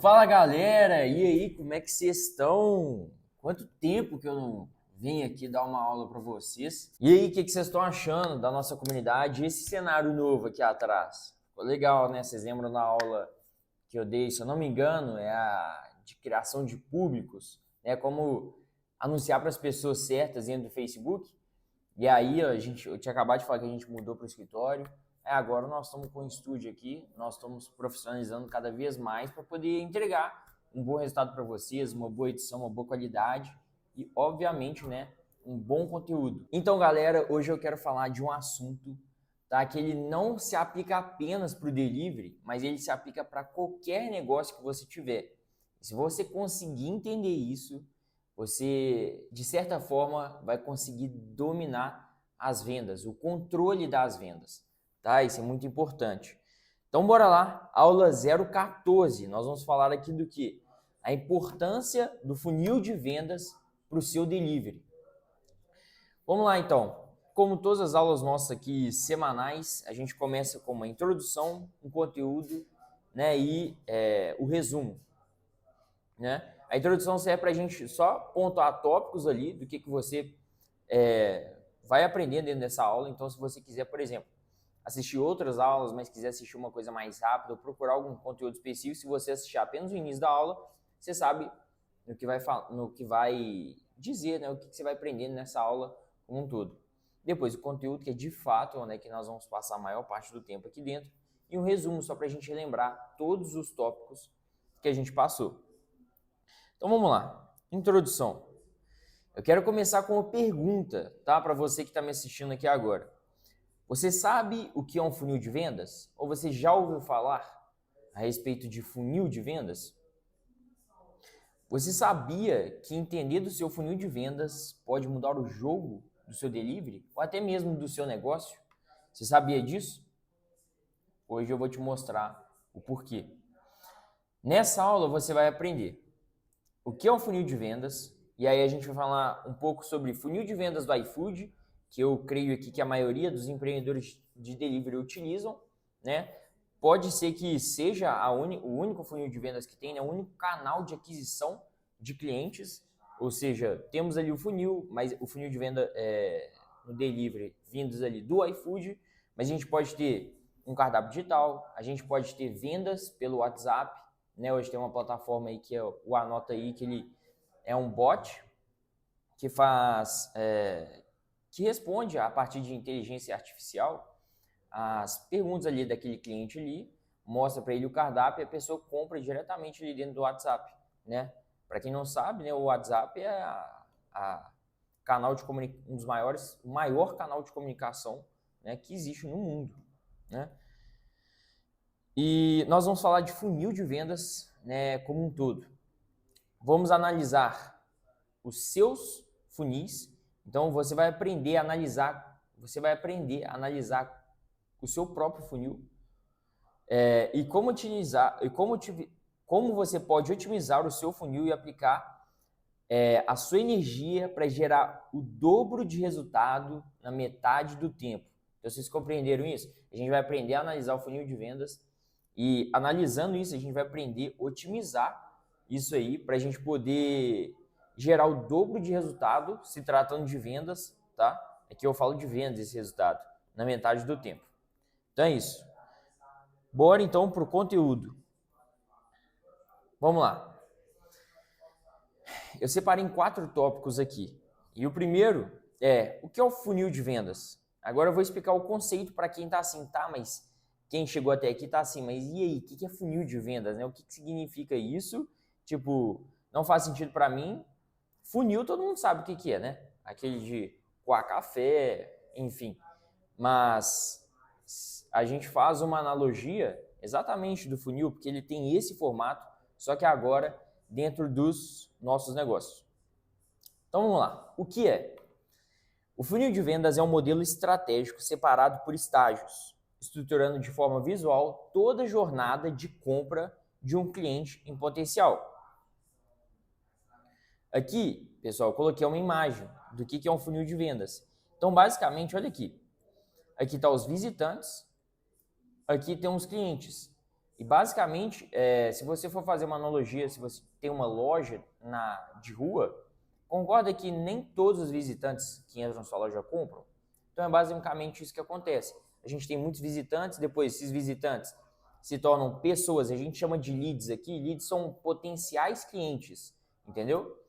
Fala galera, e aí, como é que vocês estão? Quanto tempo que eu não vim aqui dar uma aula para vocês? E aí, o que vocês estão achando da nossa comunidade? Esse cenário novo aqui atrás? Ficou legal, né? Vocês lembram da aula que eu dei, se eu não me engano, é a de criação de públicos, né? Como anunciar para as pessoas certas dentro do Facebook. E aí, eu tinha acabado de falar que a gente mudou para o escritório. Agora nós estamos com um estúdio aqui, nós estamos profissionalizando cada vez mais para poder entregar um bom resultado para vocês, uma boa edição, uma boa qualidade e, obviamente, né, um bom conteúdo. Então, galera, hoje eu quero falar de um assunto, tá, que ele não se aplica apenas para o delivery, mas ele se aplica para qualquer negócio que você tiver. Se você conseguir entender isso, você, de certa forma, vai conseguir dominar as vendas, o controle das vendas. Tá? Isso é muito importante. Então, bora lá, aula 014. Nós vamos falar aqui do que? A importância do funil de vendas para o seu delivery. Vamos lá, então. Como todas as aulas nossas aqui semanais, a gente começa com uma introdução, um conteúdo, né, e o resumo. Né? A introdução serve para a gente só pontuar tópicos ali do que você vai aprender dentro dessa aula. Então, se você quiser, por exemplo, assistir outras aulas, mas quiser assistir uma coisa mais rápida ou procurar algum conteúdo específico, se você assistir apenas o início da aula, você sabe no que vai dizer, né, o que você vai aprendendo nessa aula como um todo. Depois, o conteúdo, que é de fato onde é que nós vamos passar a maior parte do tempo aqui dentro, e um resumo só para a gente relembrar todos os tópicos que a gente passou. Então vamos lá, introdução. Eu quero começar com uma pergunta, tá, para você que está me assistindo aqui agora. Você sabe o que é um funil de vendas? Ou você já ouviu falar a respeito de funil de vendas? Você sabia que entender do seu funil de vendas pode mudar o jogo do seu delivery? Ou até mesmo do seu negócio? Você sabia disso? Hoje eu vou te mostrar o porquê. Nessa aula você vai aprender o que é um funil de vendas, e aí a gente vai falar um pouco sobre funil de vendas do iFood, que eu creio aqui que a maioria dos empreendedores de delivery utilizam, né? Pode ser que seja o único funil de vendas que tem, né? O único canal de aquisição de clientes, ou seja, temos ali o funil, mas o funil de venda no delivery vindos ali do iFood, mas a gente pode ter um cardápio digital, a gente pode ter vendas pelo WhatsApp, né? Hoje tem uma plataforma aí que é o Anota Aí, que ele é um bot que faz... que responde a partir de inteligência artificial as perguntas ali daquele cliente ali, mostra para ele o cardápio e a pessoa compra diretamente ali dentro do WhatsApp, né? Para quem não sabe, né, o WhatsApp é canal de um dos maiores, o maior canal de comunicação, né, que existe no mundo, né? E nós vamos falar de funil de vendas, né, como um todo. Vamos analisar os seus funis. Então você vai aprender a analisar o seu próprio funil e como você pode otimizar o seu funil e aplicar a sua energia para gerar o dobro de resultado na metade do tempo. Então, vocês compreenderam isso? A gente vai aprender a analisar o funil de vendas e, analisando isso, a gente vai aprender a otimizar isso aí para a gente poder gerar o dobro de resultado se tratando de vendas, tá? Aqui eu falo de vendas, esse resultado, na metade do tempo. Então é isso. Bora então para o conteúdo. Vamos lá. Eu separei em 4 tópicos aqui. E o primeiro é o que é o funil de vendas. Agora eu vou explicar o conceito para quem está assim, tá? Mas quem chegou até aqui está assim, mas e aí? O que é funil de vendas? Né? O que significa isso? Tipo, não faz sentido para mim. Funil todo mundo sabe o que é, né? Aquele de coar café, enfim. Mas a gente faz uma analogia exatamente do funil, porque ele tem esse formato, só que agora dentro dos nossos negócios. Então vamos lá. O que é? O funil de vendas é um modelo estratégico separado por estágios, estruturando de forma visual toda a jornada de compra de um cliente em potencial. Aqui, pessoal, eu coloquei uma imagem do que é um funil de vendas. Então, basicamente, olha aqui. Aqui estão os visitantes, aqui tem os clientes. E basicamente, se você for fazer uma analogia, se você tem uma loja de rua, concorda que nem todos os visitantes que entram na sua loja compram? Então é basicamente isso que acontece. A gente tem muitos visitantes, depois esses visitantes se tornam pessoas, a gente chama de leads aqui, leads são potenciais clientes, entendeu?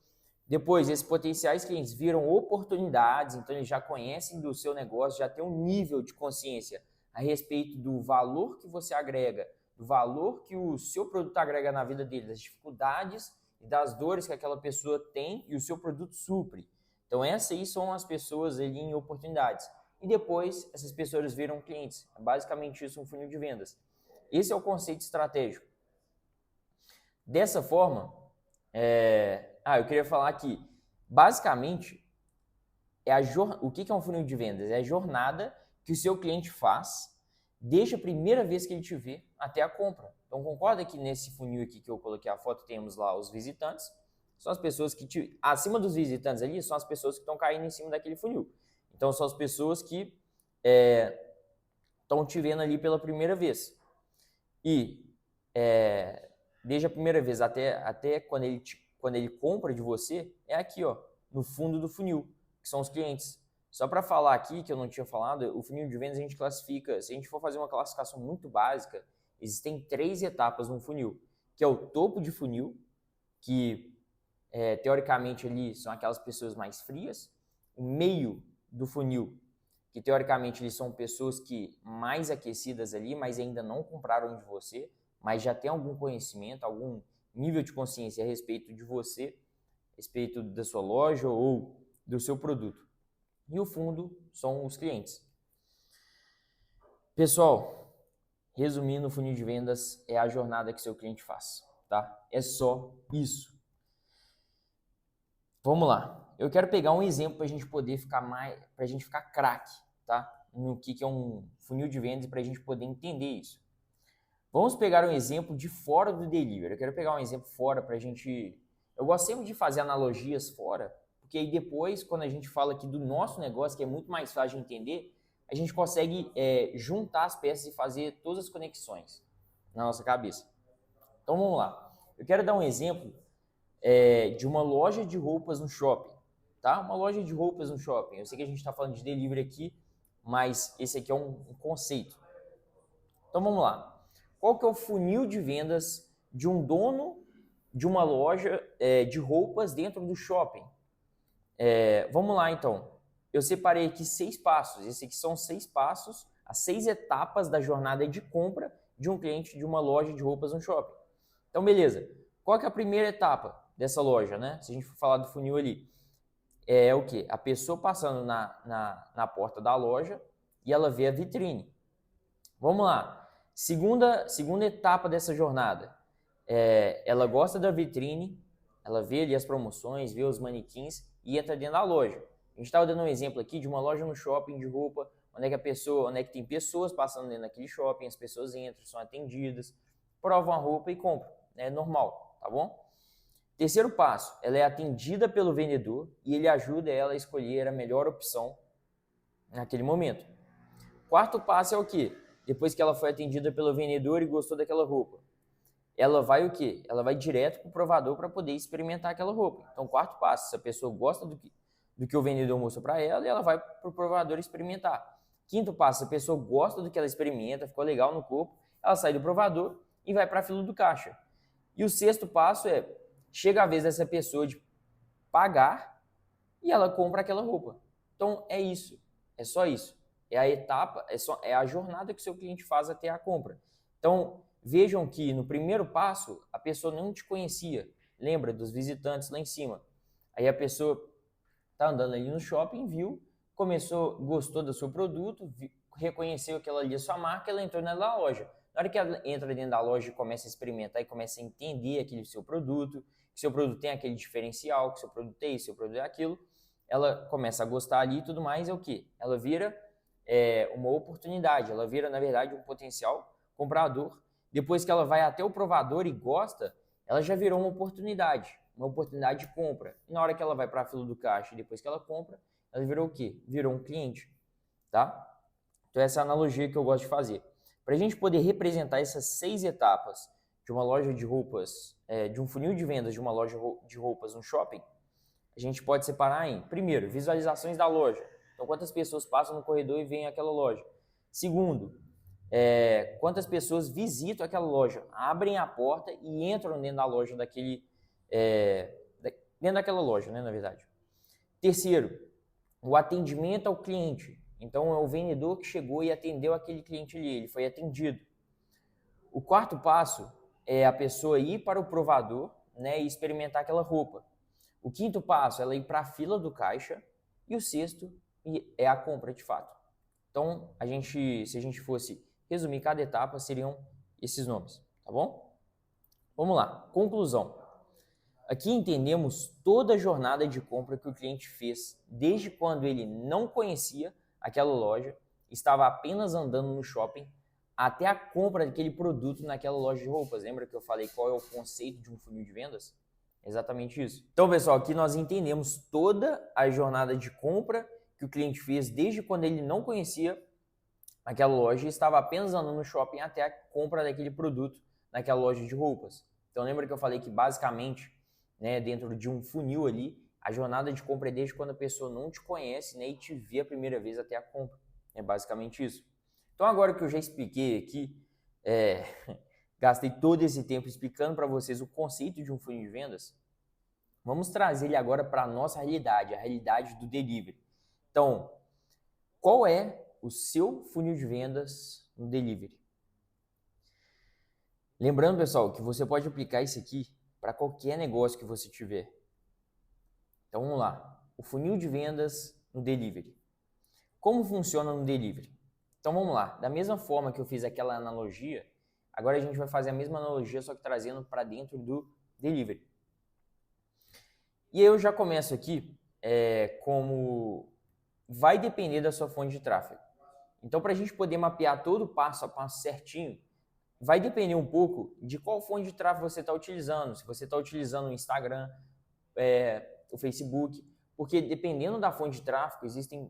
Depois, esses potenciais clientes viram oportunidades, então eles já conhecem do seu negócio, já tem um nível de consciência a respeito do valor que você agrega, do valor que o seu produto agrega na vida dele, das dificuldades e das dores que aquela pessoa tem e o seu produto supre. Então essas aí são as pessoas ali em oportunidades. E depois essas pessoas viram clientes. É basicamente isso um funil de vendas. Esse é o conceito estratégico. Dessa forma, eu queria falar que basicamente o que é um funil de vendas? É a jornada que o seu cliente faz desde a primeira vez que ele te vê até a compra. Então concorda que nesse funil aqui que eu coloquei a foto, temos lá os visitantes, são as pessoas que acima dos visitantes ali, são as pessoas que estão caindo em cima daquele funil. Então são as pessoas que estão te vendo ali pela primeira vez. E desde a primeira vez até quando ele compra de você, é aqui, ó, no fundo do funil, que são os clientes. Só para falar aqui, que eu não tinha falado, o funil de vendas a gente classifica, se a gente for fazer uma classificação muito básica, existem 3 etapas no funil, que é o topo de funil, que teoricamente ali são aquelas pessoas mais frias, o meio do funil, que teoricamente eles são pessoas que mais aquecidas ali, mas ainda não compraram de você, mas já tem algum conhecimento, algum nível de consciência a respeito de você, a respeito da sua loja ou do seu produto. E o fundo são os clientes. Pessoal, resumindo, o funil de vendas é a jornada que seu cliente faz, tá? É só isso. Vamos lá. Eu quero pegar um exemplo para a gente poder ficar craque, tá? No que é um funil de vendas e para a gente poder entender isso. Vamos pegar um exemplo de fora do delivery. Eu quero pegar um exemplo fora para a gente... Eu gosto sempre de fazer analogias fora, porque aí depois, quando a gente fala aqui do nosso negócio, que é muito mais fácil de entender, a gente consegue juntar as peças e fazer todas as conexões na nossa cabeça. Então vamos lá. Eu quero dar um exemplo de uma loja de roupas no shopping, tá? Uma loja de roupas no shopping. Eu sei que a gente está falando de delivery aqui, mas esse aqui é um conceito. Então vamos lá. Qual que é o funil de vendas de um dono de uma loja de roupas dentro do shopping? Vamos lá então. Eu separei aqui 6 passos. Esses aqui são 6 passos, as 6 etapas da jornada de compra de um cliente de uma loja de roupas no shopping. Então beleza. Qual que é a primeira etapa dessa loja, né? Se a gente for falar do funil ali. É o quê? A pessoa passando na porta da loja e ela vê a vitrine. Vamos lá. Segunda etapa dessa jornada. Ela gosta da vitrine, ela vê ali as promoções, vê os manequins e entra dentro da loja. A gente estava dando um exemplo aqui de uma loja no shopping de roupa, onde é que tem pessoas passando dentro daquele shopping, as pessoas entram, são atendidas, provam a roupa e compram. É normal, tá bom? Terceiro passo, ela é atendida pelo vendedor e ele ajuda ela a escolher a melhor opção naquele momento. Quarto passo é o quê? Depois que ela foi atendida pelo vendedor e gostou daquela roupa, ela vai o quê? Ela vai direto para o provador para poder experimentar aquela roupa. Então, quarto passo, se a pessoa gosta do que o vendedor mostrou para ela, ela vai para o provador experimentar. Quinto passo, se a pessoa gosta do que ela experimenta, ficou legal no corpo, ela sai do provador e vai para a fila do caixa. E o sexto passo chega a vez dessa pessoa de pagar e ela compra aquela roupa. Então, é isso. É só isso. É a etapa, é a jornada que o seu cliente faz até a compra. Então, vejam que no primeiro passo, a pessoa não te conhecia. Lembra dos visitantes lá em cima. Aí a pessoa está andando ali no shopping, viu, gostou do seu produto, reconheceu aquela ali a sua marca, ela entrou na loja. Na hora que ela entra dentro da loja e começa a experimentar e começa a entender aquele seu produto, que seu produto tem aquele diferencial, que seu produto é isso, seu produto é aquilo, ela começa a gostar ali e tudo mais, é o quê? Ela vira uma oportunidade, ela vira, na verdade, um potencial comprador. Depois que ela vai até o provador e gosta, ela já virou uma oportunidade de compra. E na hora que ela vai para a fila do caixa e depois que ela compra, ela virou o quê? Virou um cliente, tá? Então essa é a analogia que eu gosto de fazer. Para a gente poder representar essas 6 etapas de uma loja de roupas, de um funil de vendas de uma loja de roupas no shopping, a gente pode separar em, primeiro, visualizações da loja. Então, quantas pessoas passam no corredor e veem aquela loja. Segundo, quantas pessoas visitam aquela loja, abrem a porta e entram dentro da loja dentro daquela loja, né, na verdade. Terceiro, o atendimento ao cliente. Então, é o vendedor que chegou e atendeu aquele cliente ali, ele foi atendido. O quarto passo é a pessoa ir para o provador, né, e experimentar aquela roupa. O quinto passo é ela ir para a fila do caixa. E o sexto é a compra de fato. Então, se a gente fosse resumir cada etapa, seriam esses nomes, tá bom? Vamos lá, conclusão. Aqui entendemos toda a jornada de compra que o cliente fez, desde quando ele não conhecia aquela loja, estava apenas andando no shopping, até a compra daquele produto naquela loja de roupas. Lembra que eu falei qual é o conceito de um funil de vendas? Exatamente isso. Então, pessoal, aqui nós entendemos toda a jornada de compra que o cliente fez desde quando ele não conhecia aquela loja e estava apenas andando no shopping até a compra daquele produto naquela loja de roupas. Então, lembra que eu falei que basicamente, né, dentro de um funil ali, a jornada de compra é desde quando a pessoa não te conhece, né, e te vê a primeira vez até a compra. É basicamente isso. Então, agora que eu já expliquei aqui, gastei todo esse tempo explicando para vocês o conceito de um funil de vendas, vamos trazer ele agora para a nossa realidade, a realidade do delivery. Então, qual é o seu funil de vendas no delivery? Lembrando, pessoal, que você pode aplicar isso aqui para qualquer negócio que você tiver. Então, vamos lá. O funil de vendas no delivery. Como funciona no delivery? Então, vamos lá. Da mesma forma que eu fiz aquela analogia, agora a gente vai fazer a mesma analogia, só que trazendo para dentro do delivery. E eu já começo aqui como vai depender da sua fonte de tráfego. Então, para a gente poder mapear todo o passo a passo certinho, vai depender um pouco de qual fonte de tráfego você está utilizando. Se você está utilizando o Instagram, o Facebook, porque dependendo da fonte de tráfego, existem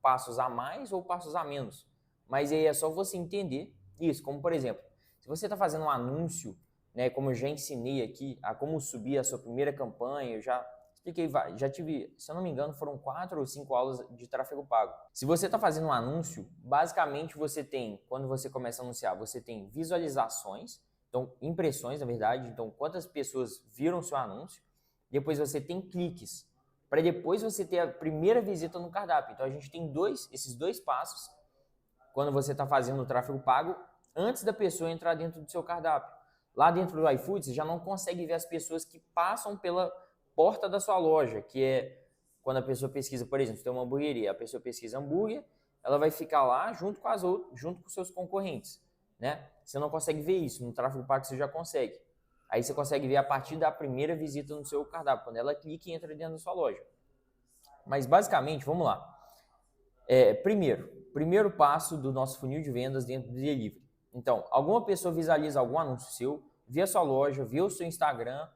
passos a mais ou passos a menos. Mas aí é só você entender isso. Como, por exemplo, se você está fazendo um anúncio, né, como eu já ensinei aqui, a como subir a sua primeira campanha, eu já expliquei, já tive, se eu não me engano, foram 4 ou 5 aulas de tráfego pago. Se você está fazendo um anúncio, basicamente você tem, quando você começa a anunciar, você tem visualizações, então impressões, na verdade, então quantas pessoas viram o seu anúncio, depois você tem cliques, para depois você ter a primeira visita no cardápio. Então a gente tem esses dois passos, quando você está fazendo o tráfego pago, antes da pessoa entrar dentro do seu cardápio. Lá dentro do iFood, você já não consegue ver as pessoas que passam pela porta da sua loja, que é quando a pessoa pesquisa, por exemplo, se tem uma hamburgueria, a pessoa pesquisa hambúrguer, ela vai ficar lá junto com os seus concorrentes, né? Você não consegue ver isso, no tráfego pago você já consegue. Aí você consegue ver a partir da primeira visita no seu cardápio, quando ela clica e entra dentro da sua loja. Mas basicamente, vamos lá. Primeiro passo do nosso funil de vendas dentro do delivery. Então, alguma pessoa visualiza algum anúncio seu, vê a sua loja, vê o seu Instagram,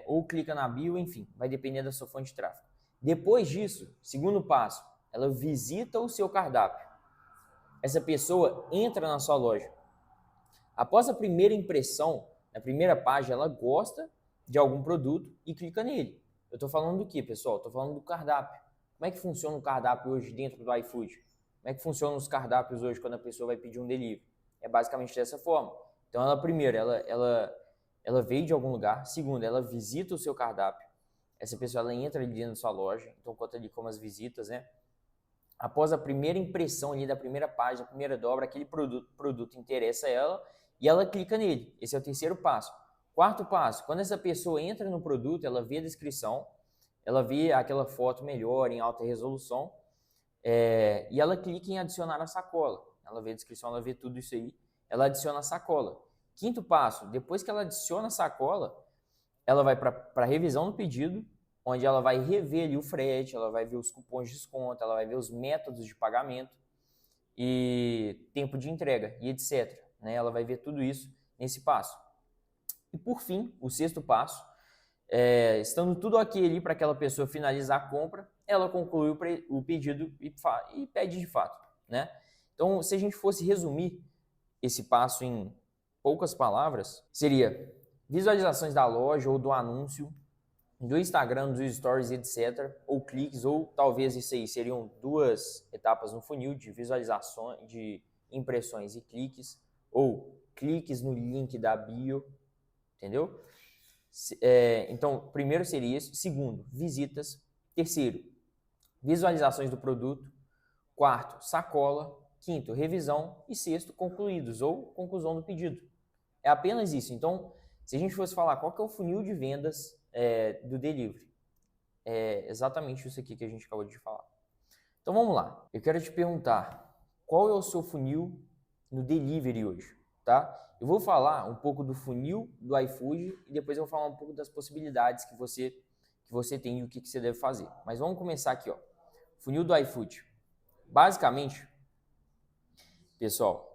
ou clica na bio, enfim, vai depender da sua fonte de tráfego. Depois disso, segundo passo, ela visita o seu cardápio. Essa pessoa entra na sua loja. Após a primeira impressão, na primeira página, ela gosta de algum produto e clica nele. Eu estou falando do que, pessoal? Estou falando do cardápio. Como é que funciona o cardápio hoje dentro do iFood? Como é que funcionam os cardápios hoje quando a pessoa vai pedir um delivery? É basicamente dessa forma. Então, ela veio de algum lugar. Segundo, ela visita o seu cardápio. Essa pessoa ela entra ali dentro da sua loja. Então, conta ali como as visitas, né? Após a primeira impressão ali da primeira página, a primeira dobra, aquele produto interessa ela e ela clica nele. Esse é o terceiro passo. Quarto passo, quando essa pessoa entra no produto, ela vê a descrição, ela vê aquela foto melhor, em alta resolução, e ela clica em adicionar a sacola. Ela vê a descrição, ela vê tudo isso aí, ela adiciona a sacola. Quinto passo, depois que ela adiciona a sacola, ela vai para a revisão do pedido, onde ela vai rever ali o frete, ela vai ver os cupons de desconto, ela vai ver os métodos de pagamento e tempo de entrega e etc. Né? Ela vai ver tudo isso nesse passo. E por fim, o sexto passo, estando tudo ok ali para aquela pessoa finalizar a compra, ela conclui o pedido e pede de fato. Né? Então, se a gente fosse resumir, esse passo em poucas palavras, seria visualizações da loja ou do anúncio, do Instagram, dos stories, etc. Ou cliques, ou talvez isso aí seriam duas etapas no funil de visualizações, de impressões e cliques, ou cliques no link da bio, entendeu? Então, primeiro seria isso. Segundo, visitas. Terceiro, visualizações do produto. Quarto, sacola. Quinto, revisão. E sexto, concluídos ou conclusão do pedido. É apenas isso. Então, se a gente fosse falar qual que é o funil de vendas do delivery, é exatamente isso aqui que a gente acabou de falar. Então, vamos lá. Eu quero te perguntar, qual é o seu funil no delivery hoje, tá? Eu vou falar um pouco do funil do iFood e depois eu vou falar um pouco das possibilidades que você tem e o que você deve fazer. Mas vamos começar aqui, ó. Funil do iFood. Basicamente, pessoal,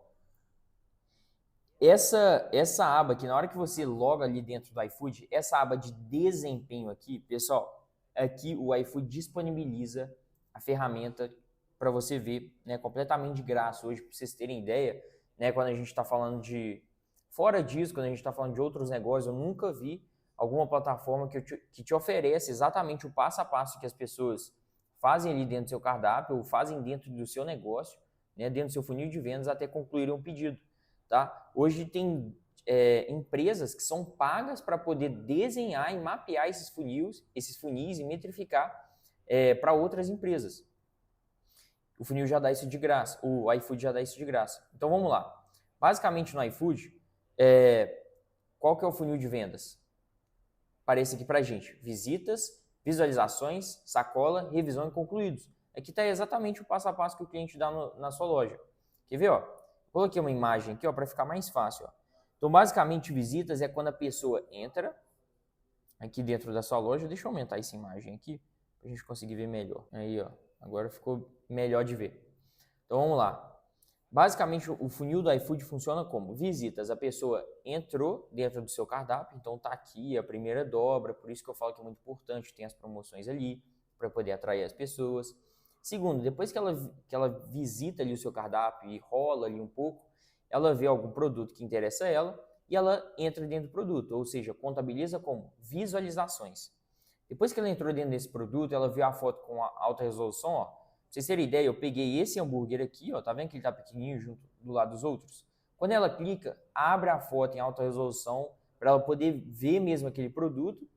essa aba aqui, na hora que você loga ali dentro do iFood, essa aba de desempenho aqui, pessoal, aqui o iFood disponibiliza a ferramenta para você ver, né, completamente de graça. Hoje, para vocês terem ideia, né, quando a gente está falando de... Fora disso, quando a gente está falando de outros negócios, eu nunca vi alguma plataforma que te oferece exatamente o passo a passo que as pessoas fazem ali dentro do seu cardápio ou fazem dentro do seu negócio, né, dentro do seu funil de vendas até concluírem um pedido. Tá? Hoje tem empresas que são pagas para poder desenhar e mapear esses funis e metrificar para outras empresas. O funil já dá isso de graça, o iFood já dá isso de graça. Então vamos lá. Basicamente no iFood, qual que é o funil de vendas? Aparece aqui para a gente: visitas, visualizações, sacola, revisão e concluídos. Aqui está exatamente o passo a passo que o cliente dá na sua loja. Quer ver? Ó? Coloquei uma imagem aqui para ficar mais fácil. Ó. Então, basicamente, visitas é quando a pessoa entra aqui dentro da sua loja. Deixa eu aumentar essa imagem aqui para a gente conseguir ver melhor. Aí, ó, agora ficou melhor de ver. Então, vamos lá. Basicamente, o funil do iFood funciona como? Visitas, a pessoa entrou dentro do seu cardápio, então tá aqui a primeira dobra, por isso que eu falo que é muito importante, tem as promoções ali, para poder atrair as pessoas. Segundo, depois que ela visita ali o seu cardápio e rola ali um pouco, ela vê algum produto que interessa a ela e ela entra dentro do produto, ou seja, contabiliza como visualizações. Depois que ela entrou dentro desse produto, ela viu a foto com a alta resolução, ó. Pra vocês terem ideia, eu peguei esse hambúrguer aqui, ó, tá vendo que ele tá pequenininho junto do lado dos outros? Quando ela clica, abre a foto em alta resolução para ela poder ver mesmo aquele produto.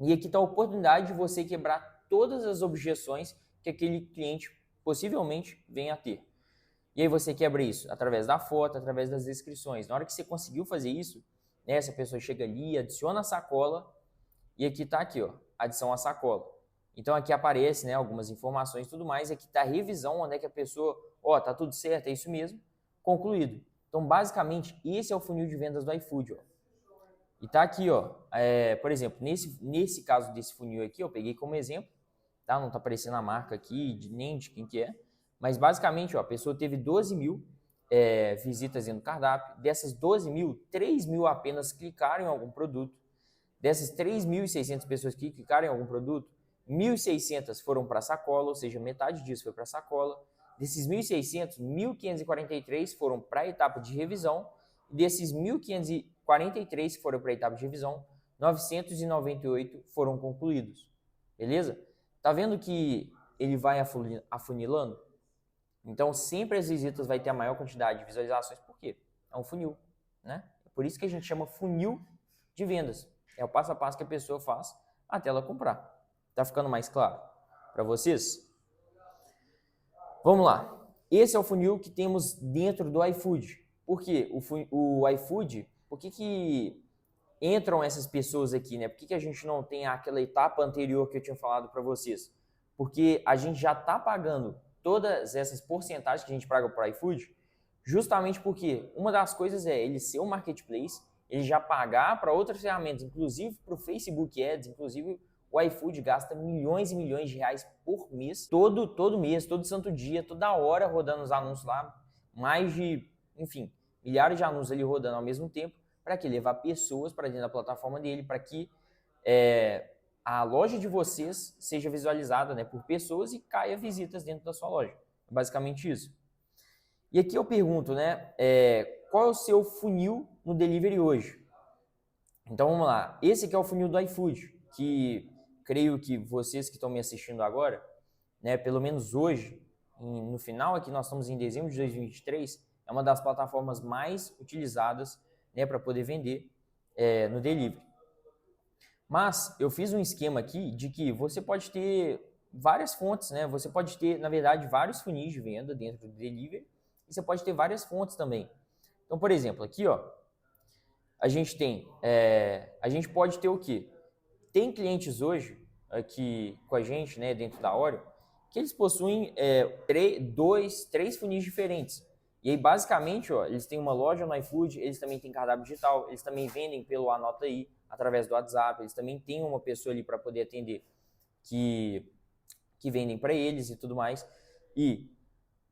E aqui está a oportunidade de você quebrar todas as objeções que aquele cliente possivelmente venha a ter. E aí você quebra isso através da foto, através das descrições. Na hora que você conseguiu fazer isso, né, essa pessoa chega ali, adiciona a sacola e aqui está aqui, ó, adição à sacola. Então aqui aparece, né, algumas informações e tudo mais. Aqui está a revisão, onde é que a pessoa, ó, tá tudo certo, é isso mesmo, concluído. Então basicamente esse é o funil de vendas do iFood, ó. E tá aqui, ó, por exemplo, nesse caso desse funil aqui, eu peguei como exemplo, tá? Não tá aparecendo a marca aqui, nem de quem que é, mas basicamente, ó, a pessoa teve 12 mil visitas dentro do cardápio. Dessas 12 mil, 3 mil apenas clicaram em algum produto. Dessas 3.600 pessoas que clicaram em algum produto, 1.600 foram para a sacola, ou seja, metade disso foi para a sacola. Desses 1.600, 1.543 foram para a etapa de revisão. E desses 1.543 que foram para a etapa de revisão, 998 foram concluídos. Beleza? Tá vendo que ele vai afunilando? Então, sempre as visitas vai ter a maior quantidade de visualizações. Por quê? É um funil, né? É por isso que a gente chama funil de vendas. É o passo a passo que a pessoa faz até ela comprar. Tá ficando mais claro para vocês? Vamos lá. Esse é o funil que temos dentro do iFood. Por quê? O iFood, por que entram essas pessoas aqui, né? Por que a gente não tem aquela etapa anterior que eu tinha falado para vocês? Porque a gente já está pagando todas essas porcentagens que a gente paga para o iFood, justamente porque uma das coisas é ele ser um marketplace, ele já pagar para outras ferramentas, inclusive para o Facebook Ads, inclusive o iFood gasta milhões e milhões de reais por mês, todo mês, todo santo dia, toda hora rodando os anúncios lá, mais de, enfim, milhares de anúncios ali rodando ao mesmo tempo, para que levar pessoas para dentro da plataforma dele, para que a loja de vocês seja visualizada, né, por pessoas e caia visitas dentro da sua loja. É basicamente isso. E aqui eu pergunto, né, qual é o seu funil no delivery hoje? Então vamos lá, esse aqui é o funil do iFood, que creio que vocês que estão me assistindo agora, né, pelo menos hoje, no final aqui nós estamos em dezembro de 2023, é uma das plataformas mais utilizadas, né, para poder vender no delivery. Mas eu fiz um esquema aqui de que você pode ter várias fontes, né? Você pode ter, na verdade, vários funis de venda dentro do delivery e você pode ter várias fontes também. Então, por exemplo, aqui, ó, a gente pode ter o quê? Tem clientes hoje aqui com a gente, né, dentro da Oreo, que eles possuem três funis diferentes. E aí, basicamente, ó, eles têm uma loja no iFood, eles também têm cardápio digital, eles também vendem pelo Anota Aí, através do WhatsApp, eles também têm uma pessoa ali para poder atender que vendem para eles e tudo mais. E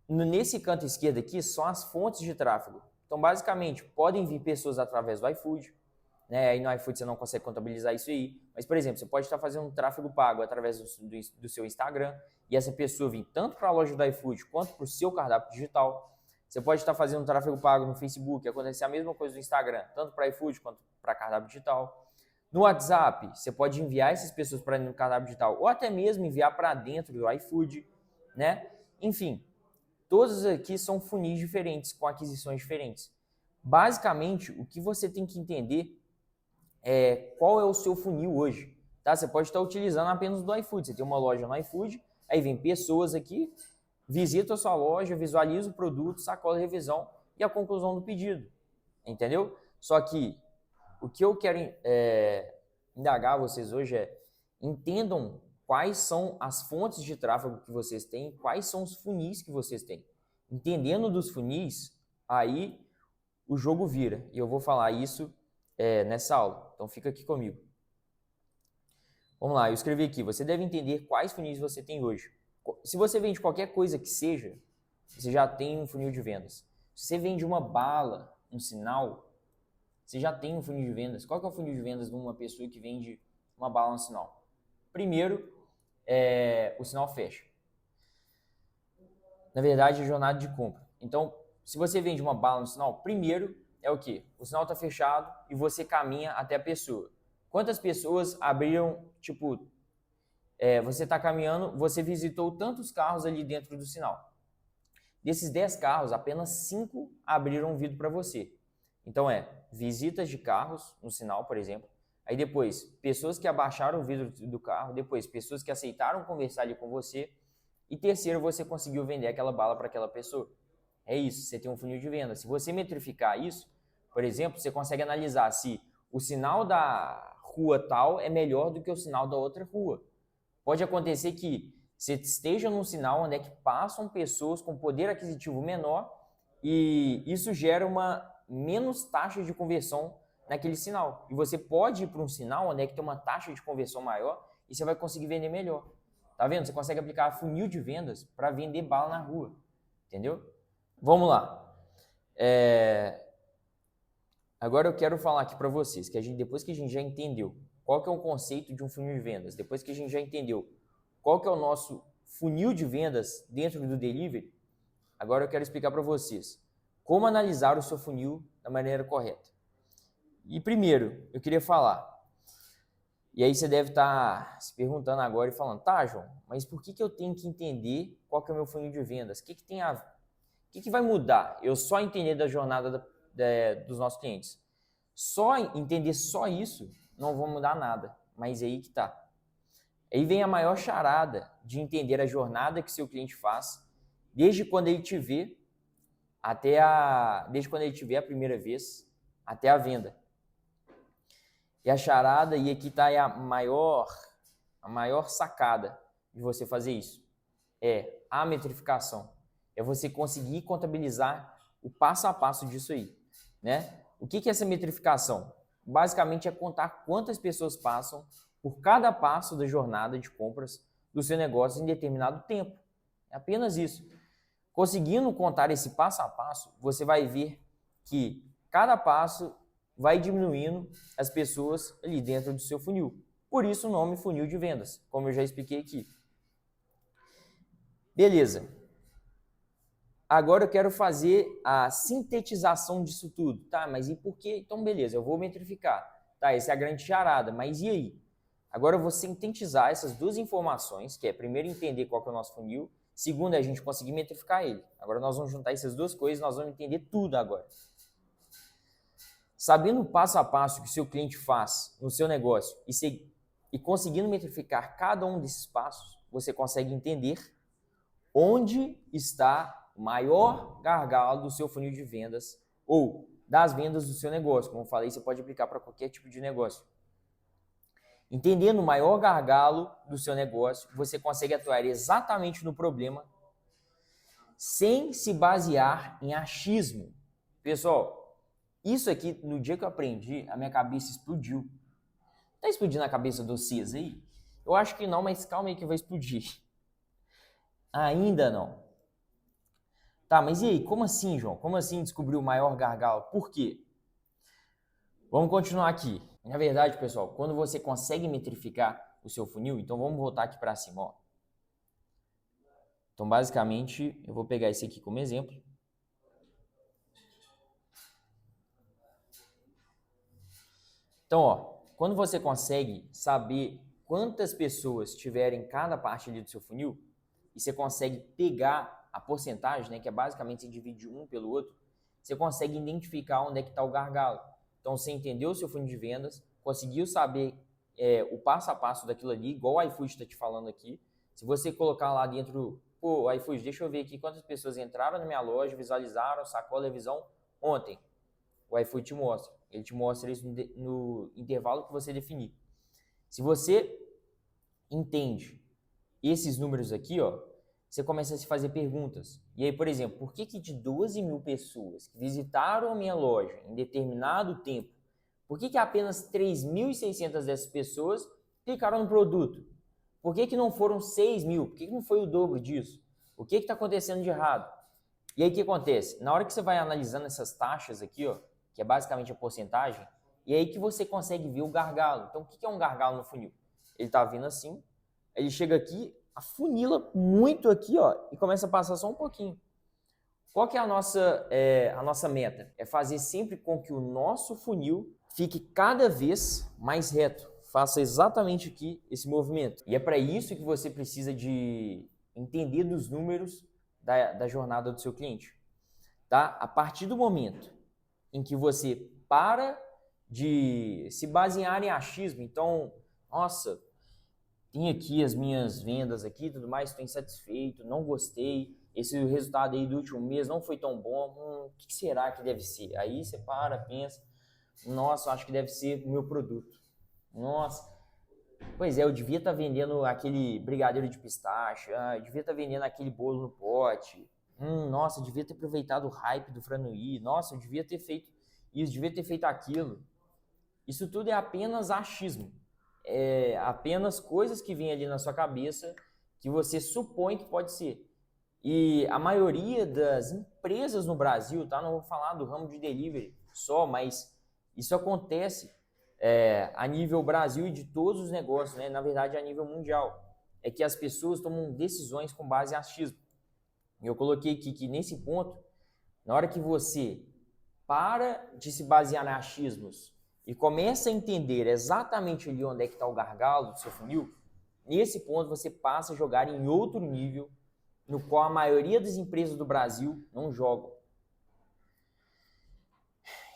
nesse canto esquerdo aqui são as fontes de tráfego. Então, basicamente, podem vir pessoas através do iFood, né? Aí no iFood você não consegue contabilizar isso aí. Mas, por exemplo, você pode estar fazendo um tráfego pago através do seu Instagram e essa pessoa vir tanto para a loja do iFood quanto para o seu cardápio digital. Você pode estar fazendo um tráfego pago no Facebook, acontecer a mesma coisa no Instagram, tanto para iFood quanto para cardápio digital. No WhatsApp, você pode enviar essas pessoas para dentro do cardápio digital ou até mesmo enviar para dentro do iFood, né? Enfim, todos aqui são funis diferentes, com aquisições diferentes. Basicamente, o que você tem que entender é qual é o seu funil hoje. Tá? Você pode estar utilizando apenas do iFood. Você tem uma loja no iFood, aí vem pessoas aqui, visita a sua loja, visualiza o produto, sacola a revisão e a conclusão do pedido. Entendeu? Só que o que eu quero indagar vocês hoje é entendam quais são as fontes de tráfego que vocês têm, quais são os funis que vocês têm. Entendendo dos funis, aí o jogo vira. E eu vou falar isso nessa aula. Então fica aqui comigo. Vamos lá, eu escrevi aqui. Você deve entender quais funis você tem hoje. Se você vende qualquer coisa que seja, você já tem um funil de vendas. Se você vende uma bala, um sinal, você já tem um funil de vendas. Qual que é o funil de vendas de uma pessoa que vende uma bala, um sinal? Primeiro, o sinal fecha. Na verdade, é jornada de compra. Então, se você vende uma bala no sinal, primeiro é o quê? O sinal está fechado e você caminha até a pessoa. Quantas pessoas abriram, você está caminhando, você visitou tantos carros ali dentro do sinal. Desses 10 carros, apenas 5 abriram o vidro para você. Então visitas de carros no sinal, por exemplo. Aí depois, pessoas que abaixaram o vidro do carro. Depois, pessoas que aceitaram conversar ali com você. E terceiro, você conseguiu vender aquela bala para aquela pessoa. É isso, você tem um funil de venda. Se você metrificar isso, por exemplo, você consegue analisar se o sinal da rua tal é melhor do que o sinal da outra rua. Pode acontecer que você esteja num sinal onde é que passam pessoas com poder aquisitivo menor e isso gera uma menos taxa de conversão naquele sinal. E você pode ir para um sinal onde é que tem uma taxa de conversão maior e você vai conseguir vender melhor. Tá vendo? Você consegue aplicar funil de vendas para vender bala na rua. Entendeu? Vamos lá. Agora eu quero falar aqui para vocês que depois que a gente já entendeu qual que é o conceito de um funil de vendas, depois que a gente já entendeu qual que é o nosso funil de vendas dentro do delivery, agora eu quero explicar para vocês como analisar o seu funil da maneira correta. E primeiro, eu queria falar, e aí você deve estar se perguntando agora e falando, tá, João, mas por que eu tenho que entender qual que é o meu funil de vendas? O que vai mudar? Eu só entender da jornada dos nossos clientes. Só entender só isso não vai mudar nada, mas é aí que tá. Aí vem a maior charada de entender a jornada que seu cliente faz, desde quando ele te vê desde quando ele te vê a primeira vez até a venda. E a charada, e aqui está a maior sacada de você fazer isso, é a metrificação. É você conseguir contabilizar o passo a passo disso aí, né? O que é essa metrificação? Basicamente é contar quantas pessoas passam por cada passo da jornada de compras do seu negócio em determinado tempo. É apenas isso. Conseguindo contar esse passo a passo, você vai ver que cada passo vai diminuindo as pessoas ali dentro do seu funil. Por isso o nome funil de vendas, como eu já expliquei aqui. Beleza. Agora eu quero fazer a sintetização disso tudo. Tá, mas e por quê? Então, beleza, eu vou metrificar. Tá, essa é a grande charada, mas e aí? Agora eu vou sintetizar essas duas informações, que é primeiro entender qual que é o nosso funil, segundo é a gente conseguir metrificar ele. Agora nós vamos juntar essas duas coisas, nós vamos entender tudo agora. Sabendo o passo a passo que o seu cliente faz no seu negócio e conseguindo metrificar cada um desses passos, você consegue entender onde está o maior gargalo do seu funil de vendas ou das vendas do seu negócio. Como eu falei, você pode aplicar para qualquer tipo de negócio. Entendendo o maior gargalo do seu negócio, você consegue atuar exatamente no problema sem se basear em achismo. Pessoal, isso aqui, no dia que eu aprendi, a minha cabeça explodiu. Tá explodindo a cabeça de vocês aí? Eu acho que não, mas calma aí que vai explodir. Ainda não. Tá, mas e aí? Como assim, João? Como assim descobrir o maior gargalo? Por quê? Vamos continuar aqui. Na verdade, pessoal, quando você consegue metrificar o seu funil, então vamos voltar aqui para cima, ó. Então, basicamente, eu vou pegar esse aqui como exemplo. Então, ó, quando você consegue saber quantas pessoas tiverem em cada parte ali do seu funil, e você consegue pegar a porcentagem, né, que é basicamente você divide um pelo outro, você consegue identificar onde é que está o gargalo. Então, você entendeu o seu funil de vendas, conseguiu saber o passo a passo daquilo ali, igual o iFood está te falando aqui. Se você colocar lá dentro, pô, iFood, deixa eu ver aqui quantas pessoas entraram na minha loja, visualizaram, sacou a televisão ontem. O iFood te mostra. Ele te mostra isso no intervalo que você definir. Se você entende esses números aqui, ó, você começa a se fazer perguntas. E aí, por exemplo, por que de 12 mil pessoas que visitaram a minha loja em determinado tempo, por que apenas 3.600 dessas pessoas clicaram no produto? Por que não foram 6 mil? Por que não foi o dobro disso? O que está acontecendo de errado? E aí o que acontece? Na hora que você vai analisando essas taxas aqui, ó, que é basicamente a porcentagem, e aí que você consegue ver o gargalo. Então, o que é um gargalo no funil? Ele está vindo assim, ele chega aqui, afunila muito aqui, ó, e começa a passar só um pouquinho. Qual que é a nossa meta? É fazer sempre com que o nosso funil fique cada vez mais reto. Faça exatamente aqui esse movimento. E é para isso que você precisa de entender dos números da jornada do seu cliente. Tá? A partir do momento em que você para de se basear em achismo, então, nossa, tem aqui as minhas vendas aqui, tudo mais, estou insatisfeito, não gostei, esse resultado aí do último mês não foi tão bom, o que será que deve ser? Aí você para, pensa, nossa, eu acho que deve ser o meu produto. Nossa, pois é, eu devia estar vendendo aquele brigadeiro de pistache, eu devia estar vendendo aquele bolo no pote, nossa, eu devia ter aproveitado o hype do Franui, nossa, eu devia ter feito isso, devia ter feito aquilo. Isso tudo é apenas achismo. É apenas coisas que vêm ali na sua cabeça que você supõe que pode ser. E a maioria das empresas no Brasil, tá? Não vou falar do ramo de delivery só, mas isso acontece a nível Brasil e de todos os negócios, né? Na verdade, a nível mundial. É que as pessoas tomam decisões com base em achismo. Eu coloquei aqui que nesse ponto, na hora que você para de se basear em achismos e começa a entender exatamente ali onde é que está o gargalo do seu funil, nesse ponto você passa a jogar em outro nível no qual a maioria das empresas do Brasil não jogam.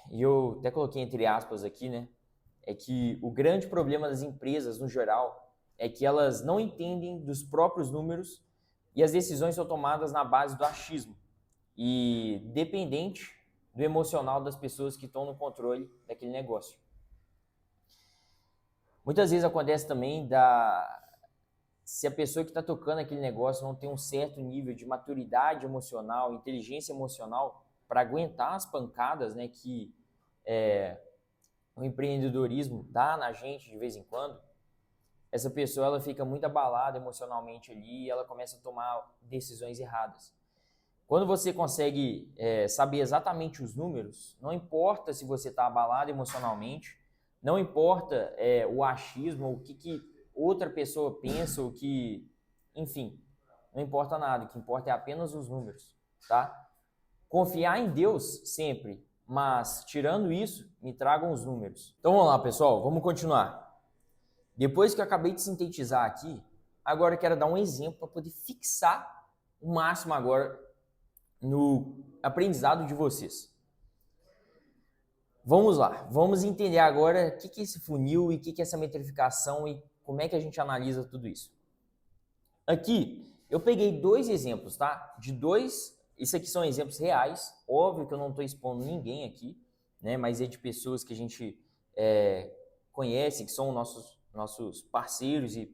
E eu até coloquei entre aspas aqui, né? É que o grande problema das empresas, no geral, é que elas não entendem dos próprios números e as decisões são tomadas na base do achismo e dependente do emocional das pessoas que estão no controle daquele negócio. Muitas vezes acontece também se a pessoa que está tocando aquele negócio não tem um certo nível de maturidade emocional, inteligência emocional para aguentar as pancadas, né, que o empreendedorismo dá na gente de vez em quando, essa pessoa ela fica muito abalada emocionalmente ali e ela começa a tomar decisões erradas. Quando você consegue saber exatamente os números, não importa se você está abalado emocionalmente, não importa o achismo, o que outra pessoa pensa, enfim, não importa nada, o que importa é apenas os números. tá? Confiar em Deus sempre, mas tirando isso, me tragam os números. Então vamos lá, pessoal, vamos continuar. Depois que eu acabei de sintetizar aqui, agora eu quero dar um exemplo para poder fixar o máximo agora no aprendizado de vocês. Vamos lá, vamos entender agora o que é esse funil e o que é essa metrificação e como é que a gente analisa tudo isso. Aqui, eu peguei dois exemplos, tá? Isso aqui são exemplos reais, óbvio que eu não estou expondo ninguém aqui, né? Mas é de pessoas que a gente conhece, que são nossos parceiros e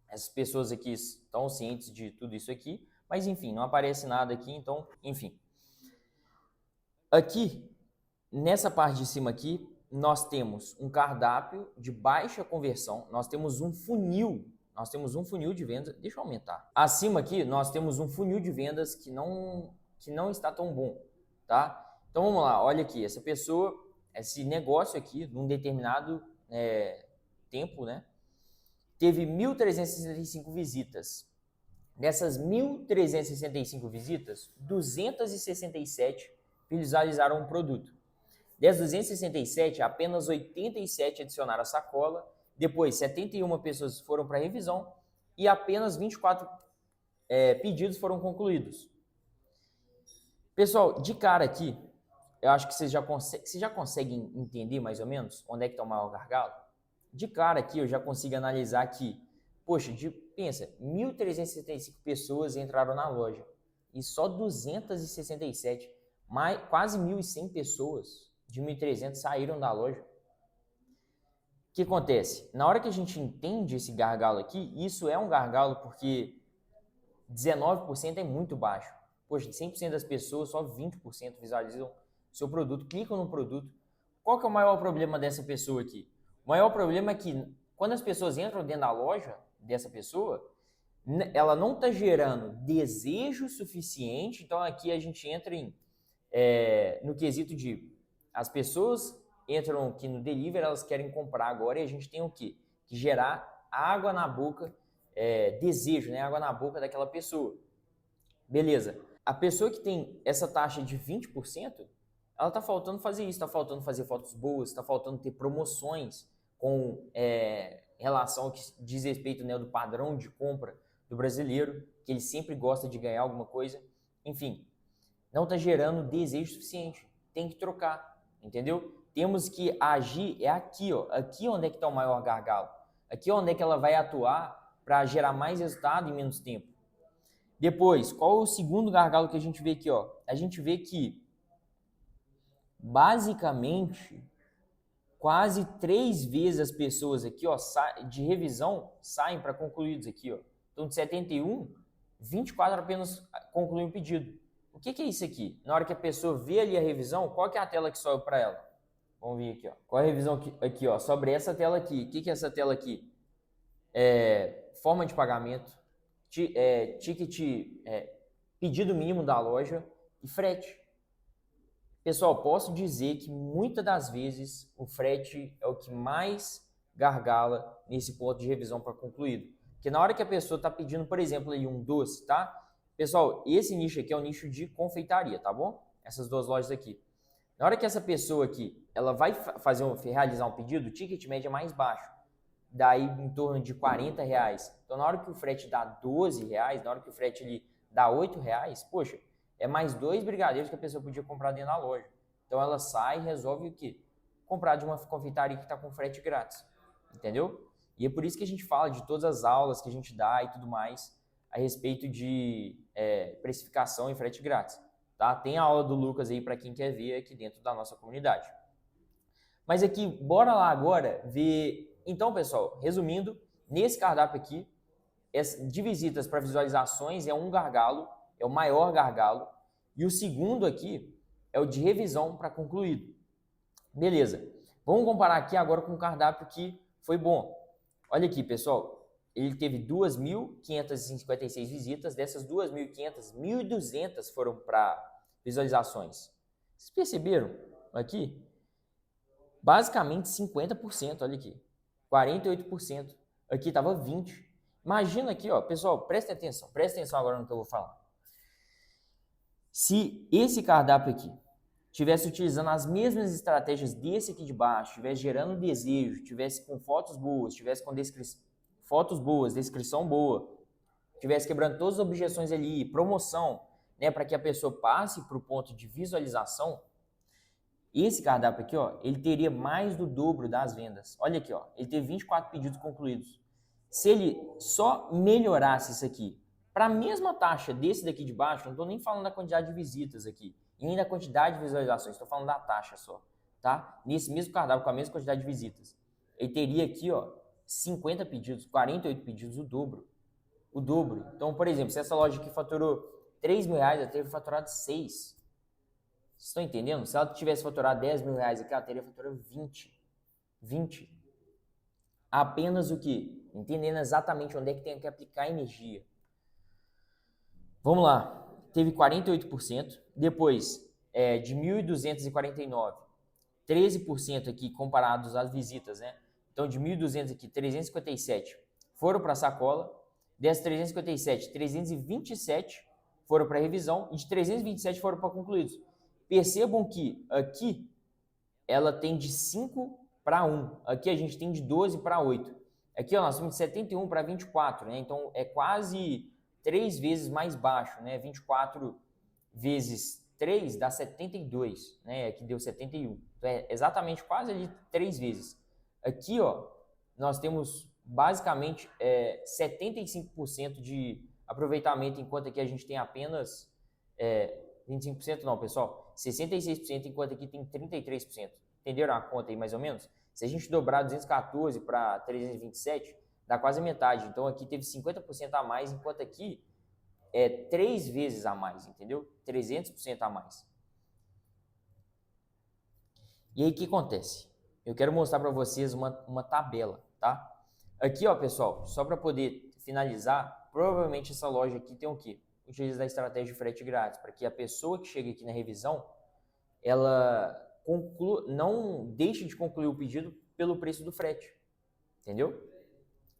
essas pessoas aqui estão cientes de tudo isso aqui, mas enfim, não aparece nada aqui, então, enfim. Aqui, nessa parte de cima aqui, nós temos um cardápio de baixa conversão, nós temos um funil de vendas, deixa eu aumentar. Acima aqui, nós temos um funil de vendas que não está tão bom, tá? Então vamos lá, olha aqui, essa pessoa, esse negócio aqui, num determinado tempo, né? Teve 1.365 visitas. Dessas 1.365 visitas, 267 visualizaram o produto. Dessas 267, apenas 87 adicionaram a sacola, depois 71 pessoas foram para revisão e apenas 24 pedidos foram concluídos. Pessoal, de cara aqui, eu acho que vocês já conseguem entender mais ou menos onde é que está o maior gargalo. De cara aqui, eu já consigo analisar que, poxa, pensa, 1.365 pessoas entraram na loja e só 267, quase 1.100 pessoas de 1.300 saíram da loja. O que acontece? Na hora que a gente entende esse gargalo aqui, isso é um gargalo porque 19% é muito baixo. Poxa, de 100% das pessoas, só 20% visualizam seu produto, clicam no produto. Qual que é o maior problema dessa pessoa aqui? O maior problema é que quando as pessoas entram dentro da loja dessa pessoa, ela não está gerando desejo suficiente. Então aqui a gente entra no quesito de as pessoas entram aqui no delivery, elas querem comprar agora e a gente tem o quê? Que gerar água na boca, desejo, né? Água na boca daquela pessoa. Beleza. A pessoa que tem essa taxa de 20%, ela está faltando fazer isso, está faltando fazer fotos boas, está faltando ter promoções com relação ao que diz respeito, né, do padrão de compra do brasileiro, que ele sempre gosta de ganhar alguma coisa. Enfim, não está gerando desejo suficiente. Tem que trocar, entendeu? Temos que agir, aqui, ó, aqui onde é que está o maior gargalo. Aqui onde é que ela vai atuar para gerar mais resultado em menos tempo. Depois, qual é o segundo gargalo que a gente vê aqui, ó? A gente vê que, basicamente, quase 3 vezes as pessoas aqui, ó, de revisão saem para concluídos aqui, ó. Então, de 71, 24 apenas concluem o pedido. O que é isso aqui? Na hora que a pessoa vê ali a revisão, qual que é a tela que sobe para ela? Vamos ver aqui, ó. Qual é a revisão aqui, ó? Sobre essa tela aqui. O que é essa tela aqui? Forma de pagamento, ticket, pedido mínimo da loja e frete. Pessoal, posso dizer que muitas das vezes o frete é o que mais gargala nesse ponto de revisão para concluído. Porque na hora que a pessoa está pedindo, por exemplo, aí um doce, tá? Pessoal, esse nicho aqui é o nicho de confeitaria, tá bom? Essas duas lojas aqui. Na hora que essa pessoa aqui, ela vai realizar um pedido, o ticket médio é mais baixo. Daí em torno de R$40. Então, na hora que o frete dá R$12, na hora que o frete ele dá R$8, poxa, é mais 2 brigadeiros que a pessoa podia comprar dentro da loja. Então, ela sai e resolve o quê? Comprar de uma confeitaria que está com frete grátis. Entendeu? E é por isso que a gente fala de todas as aulas que a gente dá e tudo mais a respeito de precificação e frete grátis. Tá? Tem a aula do Lucas aí para quem quer ver aqui dentro da nossa comunidade. Mas aqui, bora lá agora ver... Então, pessoal, resumindo, nesse cardápio aqui, de visitas para visualizações é um gargalo, é o maior gargalo. E o segundo aqui é o de revisão para concluído. Beleza. Vamos comparar aqui agora com o cardápio que foi bom. Olha aqui, pessoal. Ele teve 2.556 visitas. Dessas 2.500, 1.200 foram para visualizações. Vocês perceberam aqui? Basicamente 50%, olha aqui. 48%. Aqui estava 20%. Imagina aqui, ó, pessoal, presta atenção agora no que eu vou falar. Se esse cardápio aqui estivesse utilizando as mesmas estratégias desse aqui de baixo, estivesse gerando desejo, estivesse com fotos boas, estivesse com fotos boas, descrição boa, estivesse quebrando todas as objeções ali, promoção, né, para que a pessoa passe para o ponto de visualização, esse cardápio aqui, ó, ele teria mais do dobro das vendas. Olha aqui, ó, ele teve 24 pedidos concluídos. Se ele só melhorasse isso aqui para a mesma taxa desse daqui de baixo, não estou nem falando da quantidade de visitas aqui, e nem da quantidade de visualizações, estou falando da taxa só, tá? Nesse mesmo cardápio, com a mesma quantidade de visitas, ele teria aqui, ó, 50 pedidos, 48 pedidos, o dobro. O dobro. Então, por exemplo, se essa loja aqui faturou 3 mil reais, ela teria faturado 6. Vocês estão entendendo? Se ela tivesse faturado 10 mil reais aqui, ela teria faturado 20. 20. Apenas o que? Entendendo exatamente onde é que tem que aplicar a energia. Vamos lá. Teve 48%. Depois, de 1.249, 13% aqui comparados às visitas, né? Então, de 1.200 aqui, 357 foram para a sacola. Dessas 357, 327 foram para revisão e de 327 foram para concluídos. Percebam que aqui ela tem de 5 para 1. Aqui a gente tem de 12 para 8. Aqui ó, nós temos de 71 para 24, né? Então é quase 3 vezes mais baixo, né? 24 vezes 3 dá 72, né? Aqui deu 71. Então é exatamente quase ali 3 vezes. Aqui ó, nós temos basicamente 75% de aproveitamento, enquanto aqui a gente tem apenas 25% não, pessoal, 66%, enquanto aqui tem 33%. Entenderam a conta aí mais ou menos? Se a gente dobrar 214 para 327, dá quase a metade. Então aqui teve 50% a mais, enquanto aqui é 3 vezes a mais, entendeu? 300% a mais. E aí o que acontece? Eu quero mostrar para vocês uma tabela, tá? Aqui, ó, pessoal, só para poder finalizar, provavelmente essa loja aqui tem o quê? Utiliza a estratégia de frete grátis, para que a pessoa que chega aqui na revisão, ela não deixe de concluir o pedido pelo preço do frete, entendeu?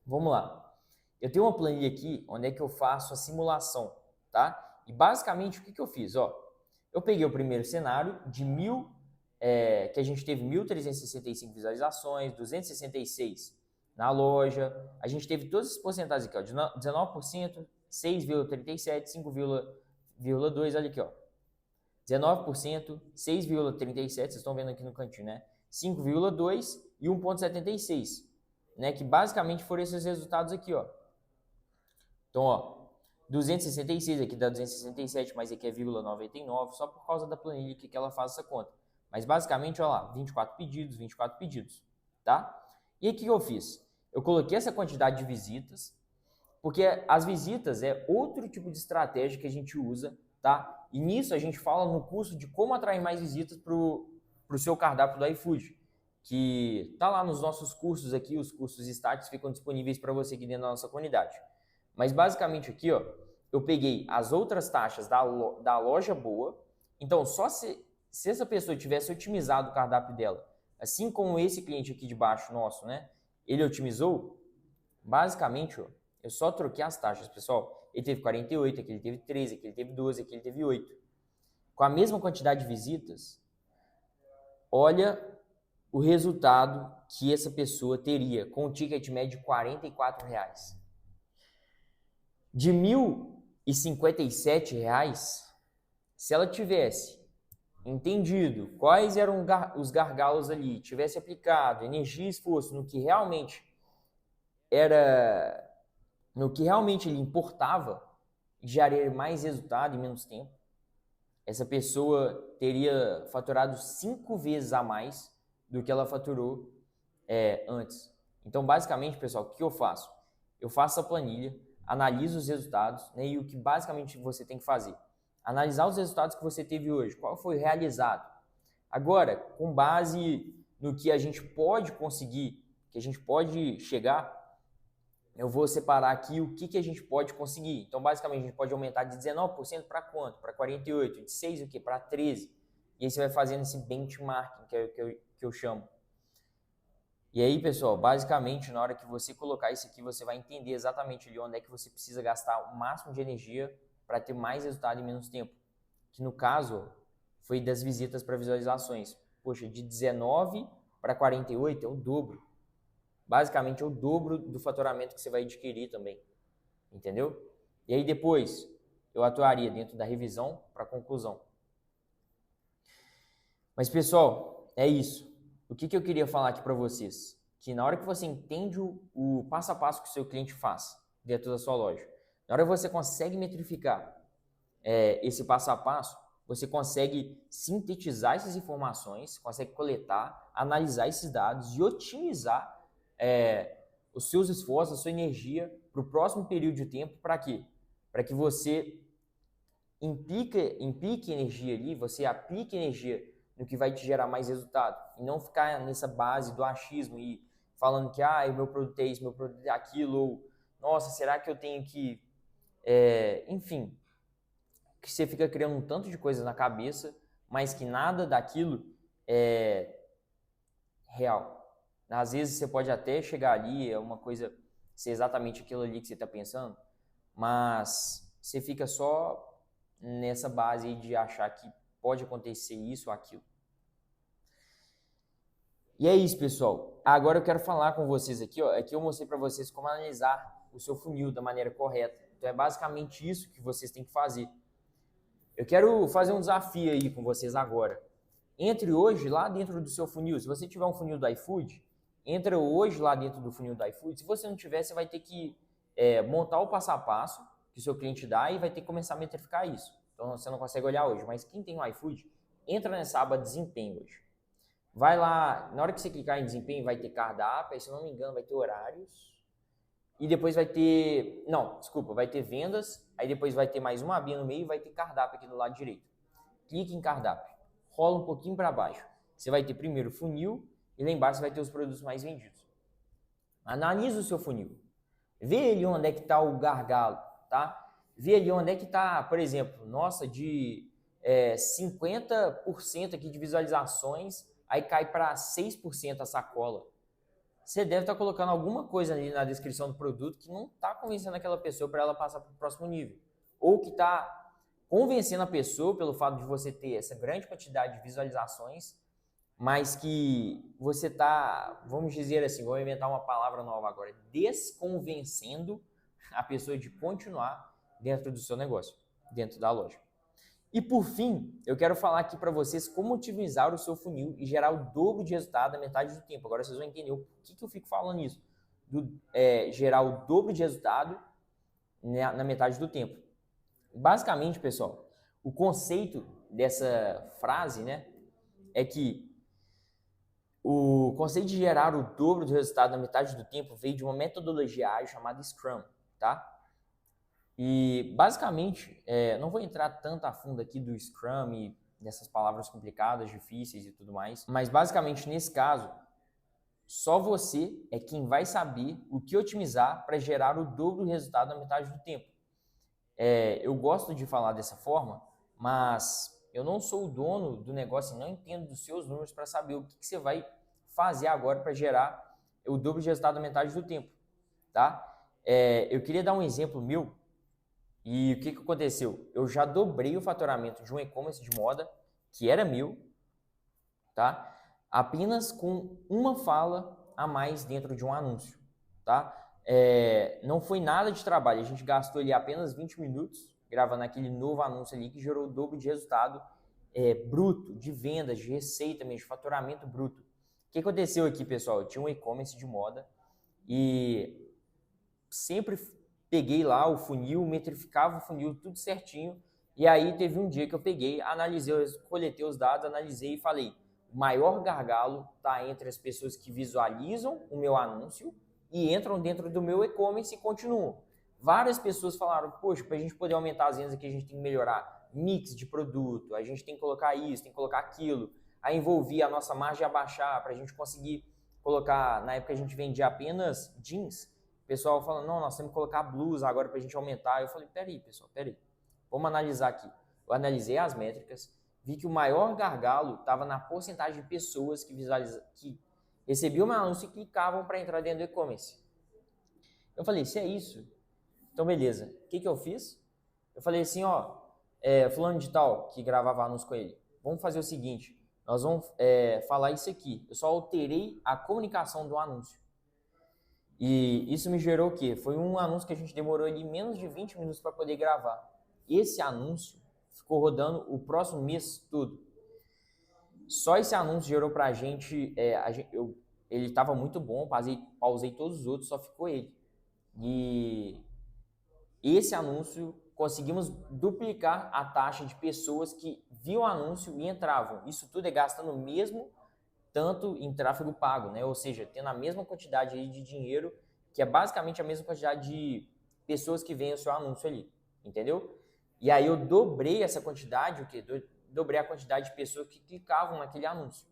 Vamos lá. Eu tenho uma planilha aqui, onde é que eu faço a simulação, tá? E basicamente, o que eu fiz? Ó, eu peguei o primeiro cenário de que a gente teve 1.365 visualizações, 266 na loja, a gente teve todas as porcentagens aqui, ó, de 19%, 6,37%, 5,2%, olha aqui, ó, 19%, 6,37%, vocês estão vendo aqui no cantinho, né? 5,2% e 1,76%, né? Que basicamente foram esses resultados aqui, ó. Então, ó, 266 aqui dá 267, mas aqui é 0,99, só por causa da planilha que ela faz essa conta. Mas basicamente, ó lá, 24 pedidos, tá? E aí o que eu fiz? Eu coloquei essa quantidade de visitas, porque as visitas é outro tipo de estratégia que a gente usa, tá? E nisso a gente fala no curso de como atrair mais visitas pro seu cardápio do iFood, que tá lá nos nossos cursos aqui, os cursos estáticos ficam disponíveis para você aqui dentro da nossa comunidade. Mas basicamente aqui, ó, eu peguei as outras taxas da loja boa, então só se essa pessoa tivesse otimizado o cardápio dela, assim como esse cliente aqui de baixo nosso, né? Ele otimizou, basicamente, ó, eu só troquei as taxas, pessoal. Ele teve 48, aqui ele teve 13, aqui ele teve 12, aqui ele teve 8. Com a mesma quantidade de visitas, olha o resultado que essa pessoa teria com um ticket médio de R$44. De R$1.057, se ela tivesse entendido quais eram os gargalos ali, tivesse aplicado energia e esforço no que realmente lhe importava, geraria mais resultado em menos tempo, essa pessoa teria faturado 5 vezes a mais do que ela faturou antes. Então, basicamente, pessoal, o que eu faço? Eu faço a planilha, analiso os resultados, né, e o que basicamente você tem que fazer? Analisar os resultados que você teve hoje, qual foi realizado. Agora, com base no que a gente pode conseguir, que a gente pode chegar, eu vou separar aqui o que a gente pode conseguir. Então, basicamente, a gente pode aumentar de 19% para quanto? Para 48%. De 6% o quê? Para 13%. E aí você vai fazendo esse benchmarking, que eu chamo. E aí, pessoal, basicamente, na hora que você colocar isso aqui, você vai entender exatamente ali onde é que você precisa gastar o máximo de energia para ter mais resultado em menos tempo. que no caso foi das visitas para visualizações. Poxa, de 19 para 48 é o dobro. Basicamente é o dobro do faturamento que você vai adquirir também. Entendeu? E aí depois eu atuaria dentro da revisão para conclusão. Mas pessoal, é isso. O que eu queria falar aqui para vocês? Que na hora que você entende o passo a passo que o seu cliente faz dentro da sua loja, na hora que você consegue metrificar esse passo a passo, você consegue sintetizar essas informações, consegue coletar, analisar esses dados e otimizar os seus esforços, a sua energia para o próximo período de tempo. Para quê? Para que você implique energia ali, você aplique energia no que vai te gerar mais resultado e não ficar nessa base do achismo e falando que o meu produto é isso, meu produto é aquilo, ou nossa, será que eu tenho que... enfim, que você fica criando um tanto de coisas na cabeça, mas que nada daquilo é real. Às vezes você pode até chegar ali, é uma coisa, ser exatamente aquilo ali que você está pensando, mas você fica só nessa base aí de achar que pode acontecer isso ou aquilo. E é isso, pessoal. Agora eu quero falar com vocês aqui, aqui eu mostrei para vocês como analisar o seu funil da maneira correta. Então é basicamente isso que vocês têm que fazer. Eu quero fazer um desafio aí com vocês agora. Entre hoje lá dentro do seu funil. Se você tiver um funil do iFood, entra hoje lá dentro do funil do iFood. Se você não tiver, você vai ter que montar o passo a passo que o seu cliente dá e vai ter que começar a metrificar isso. Então você não consegue olhar hoje, mas quem tem o iFood, entra nessa aba desempenho hoje. Vai lá, na hora que você clicar em desempenho, vai ter cardápio, aí, se eu não me engano, vai ter horários. E depois vai ter, vai ter vendas, aí depois vai ter mais uma abinha no meio e vai ter cardápio aqui do lado direito. Clique em cardápio, rola um pouquinho para baixo. Você vai ter primeiro funil e lá embaixo você vai ter os produtos mais vendidos. Analisa o seu funil. Vê ali onde é que está o gargalo, tá? Vê ali onde é que está, por exemplo, nossa, de 50% aqui de visualizações, aí cai para 6% a sacola. Você deve estar colocando alguma coisa ali na descrição do produto que não está convencendo aquela pessoa para ela passar para o próximo nível. Ou que está convencendo a pessoa pelo fato de você ter essa grande quantidade de visualizações, mas que você está, vamos dizer assim, vou inventar uma palavra nova agora, desconvencendo a pessoa de continuar dentro do seu negócio, dentro da loja. E por fim, eu quero falar aqui para vocês como otimizar o seu funil e gerar o dobro de resultado na metade do tempo. Agora vocês vão entender o que eu fico falando isso, gerar o dobro de resultado na metade do tempo. Basicamente, pessoal, o conceito dessa frase, né, é que o conceito de gerar o dobro do resultado na metade do tempo veio de uma metodologia ágil chamada Scrum, tá? E, basicamente, não vou entrar tanto a fundo aqui do Scrum e dessas palavras complicadas, difíceis e tudo mais, mas, basicamente, nesse caso, só você é quem vai saber o que otimizar para gerar o dobro do resultado na metade do tempo. Eu gosto de falar dessa forma, mas eu não sou o dono do negócio e não entendo dos seus números para saber o que você vai fazer agora para gerar o dobro de resultado na metade do tempo, tá? Eu queria dar um exemplo meu. E o que aconteceu? Eu já dobrei o faturamento de um e-commerce de moda, que era meu, tá? Apenas com uma fala a mais dentro de um anúncio, tá? Não foi nada de trabalho, a gente gastou ali apenas 20 minutos gravando aquele novo anúncio ali que gerou o dobro de resultado bruto, de vendas, de receita mesmo, de faturamento bruto. O que aconteceu aqui, pessoal? Eu tinha um e-commerce de moda e sempre peguei lá o funil, metrificava o funil, tudo certinho. E aí teve um dia que eu peguei, analisei, coletei os dados, analisei e falei, o maior gargalo está entre as pessoas que visualizam o meu anúncio e entram dentro do meu e-commerce e continuam. Várias pessoas falaram, poxa, para a gente poder aumentar as vendas aqui, a gente tem que melhorar mix de produto, a gente tem que colocar isso, tem que colocar aquilo, a envolver a nossa margem a baixar para a gente conseguir colocar, na época a gente vendia apenas jeans, o pessoal falando, não, nós temos que colocar blusa agora para a gente aumentar. Eu falei, peraí, pessoal, peraí. Vamos analisar aqui. Eu analisei as métricas, vi que o maior gargalo estava na porcentagem de pessoas que recebiam o meu anúncio e clicavam para entrar dentro do e-commerce. Eu falei, se é isso, então beleza. O que eu fiz? Eu falei assim, fulano de tal, que gravava anúncio com ele, vamos fazer o seguinte, nós vamos falar isso aqui. Eu só alterei a comunicação do anúncio. E isso me gerou o quê? Foi um anúncio que a gente demorou ali menos de 20 minutos para poder gravar. Esse anúncio ficou rodando o próximo mês todo. Só esse anúncio gerou pra gente, ele estava muito bom, pausei todos os outros, só ficou ele. E esse anúncio, conseguimos duplicar a taxa de pessoas que viam o anúncio e entravam. Isso tudo é gastando o mesmo tanto em tráfego pago, né? Ou seja, tendo a mesma quantidade aí de dinheiro, que é basicamente a mesma quantidade de pessoas que veem o seu anúncio ali, entendeu? E aí eu dobrei essa quantidade, o quê? Dobrei a quantidade de pessoas que clicavam naquele anúncio,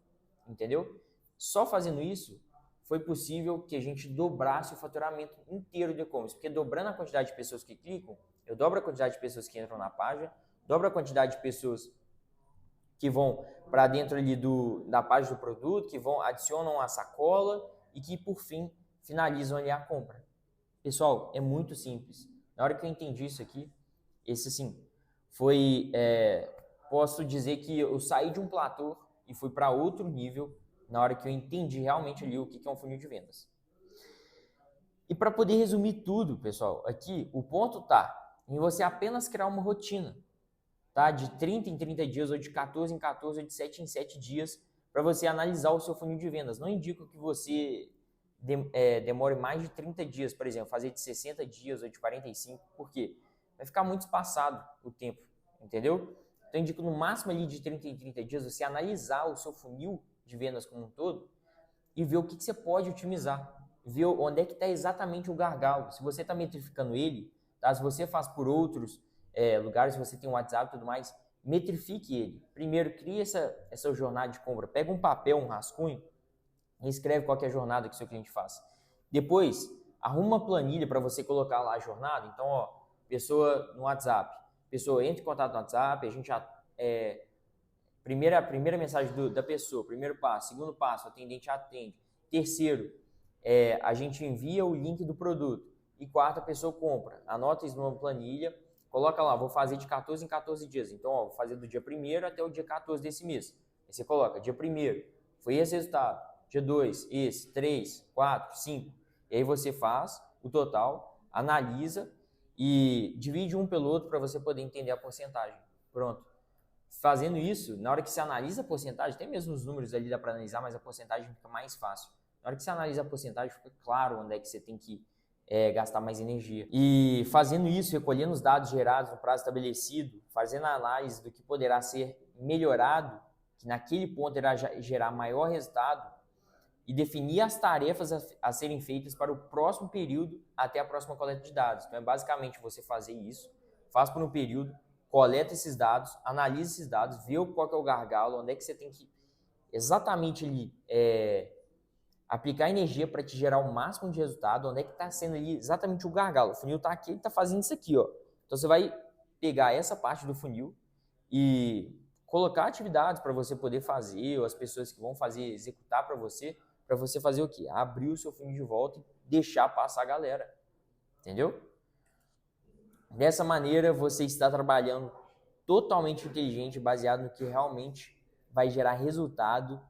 entendeu? Só fazendo isso, foi possível que a gente dobrasse o faturamento inteiro do e-commerce, porque dobrando a quantidade de pessoas que clicam, eu dobro a quantidade de pessoas que entram na página, dobro a quantidade de pessoas que vão para dentro ali da página do produto, que adicionam a sacola e que, por fim, finalizam ali a compra. Pessoal, é muito simples. Na hora que eu entendi isso aqui, esse assim, foi, posso dizer que eu saí de um platô e fui para outro nível na hora que eu entendi realmente ali o que é um funil de vendas. E para poder resumir tudo, pessoal, aqui o ponto tá em você apenas criar uma rotina, tá? De 30 em 30 dias, ou de 14 em 14, ou de 7 em 7 dias, para você analisar o seu funil de vendas. Não indico que você demore mais de 30 dias, por exemplo, fazer de 60 dias ou de 45, porque vai ficar muito espaçado o tempo, entendeu? Então, eu indico no máximo ali de 30 em 30 dias você analisar o seu funil de vendas como um todo e ver o que você pode otimizar, ver onde é que está exatamente o gargalo. Se você está metrificando ele, tá? Se você faz por outros lugares, se você tem um WhatsApp e tudo mais, metrifique ele. Primeiro, crie essa jornada de compra. Pega um papel, um rascunho e escreve qual é a jornada que o seu cliente faz. Depois, arruma uma planilha para você colocar lá a jornada. Então, ó, pessoa no WhatsApp, pessoa entra em contato no WhatsApp, a gente já primeira mensagem da pessoa, primeiro passo, segundo passo, o atendente atende. Terceiro, a gente envia o link do produto. E quarta, a pessoa compra. Anota isso numa planilha, coloca lá, vou fazer de 14 em 14 dias. Então, ó, vou fazer do dia 1º até o dia 14 desse mês. Aí você coloca, dia 1º, foi esse resultado. Dia 2, esse, 3, 4, 5. E aí você faz o total, analisa e divide um pelo outro para você poder entender a porcentagem. Pronto. Fazendo isso, na hora que você analisa a porcentagem, tem mesmo os números ali dá para analisar, mas a porcentagem fica mais fácil. Na hora que você analisa a porcentagem, fica claro onde é que você tem que gastar mais energia. E fazendo isso, recolhendo os dados gerados no prazo estabelecido, fazendo a análise do que poderá ser melhorado, que naquele ponto irá gerar maior resultado, e definir as tarefas a serem feitas para o próximo período até a próxima coleta de dados. Então, é basicamente você fazer isso, faz por um período, coleta esses dados, analisa esses dados, vê qual que é o gargalo, onde é que você tem que exatamente ali aplicar energia para te gerar o máximo de resultado, onde é que está sendo ali exatamente o gargalo. O funil está aqui, ele está fazendo isso aqui, ó. Então você vai pegar essa parte do funil e colocar atividades para você poder fazer, ou as pessoas que vão fazer, executar para você fazer o quê? Abrir o seu funil de volta e deixar passar a galera. Entendeu? Dessa maneira, você está trabalhando totalmente inteligente, baseado no que realmente vai gerar resultado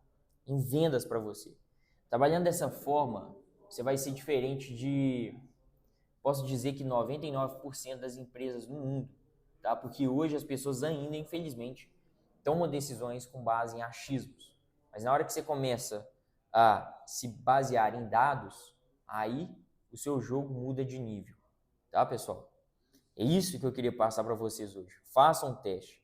em vendas para você. Trabalhando dessa forma, você vai ser diferente de, posso dizer que 99% das empresas no mundo, tá? Porque hoje as pessoas ainda, infelizmente, tomam decisões com base em achismos. Mas na hora que você começa a se basear em dados, aí o seu jogo muda de nível, tá, pessoal? É isso que eu queria passar para vocês hoje. Façam um teste,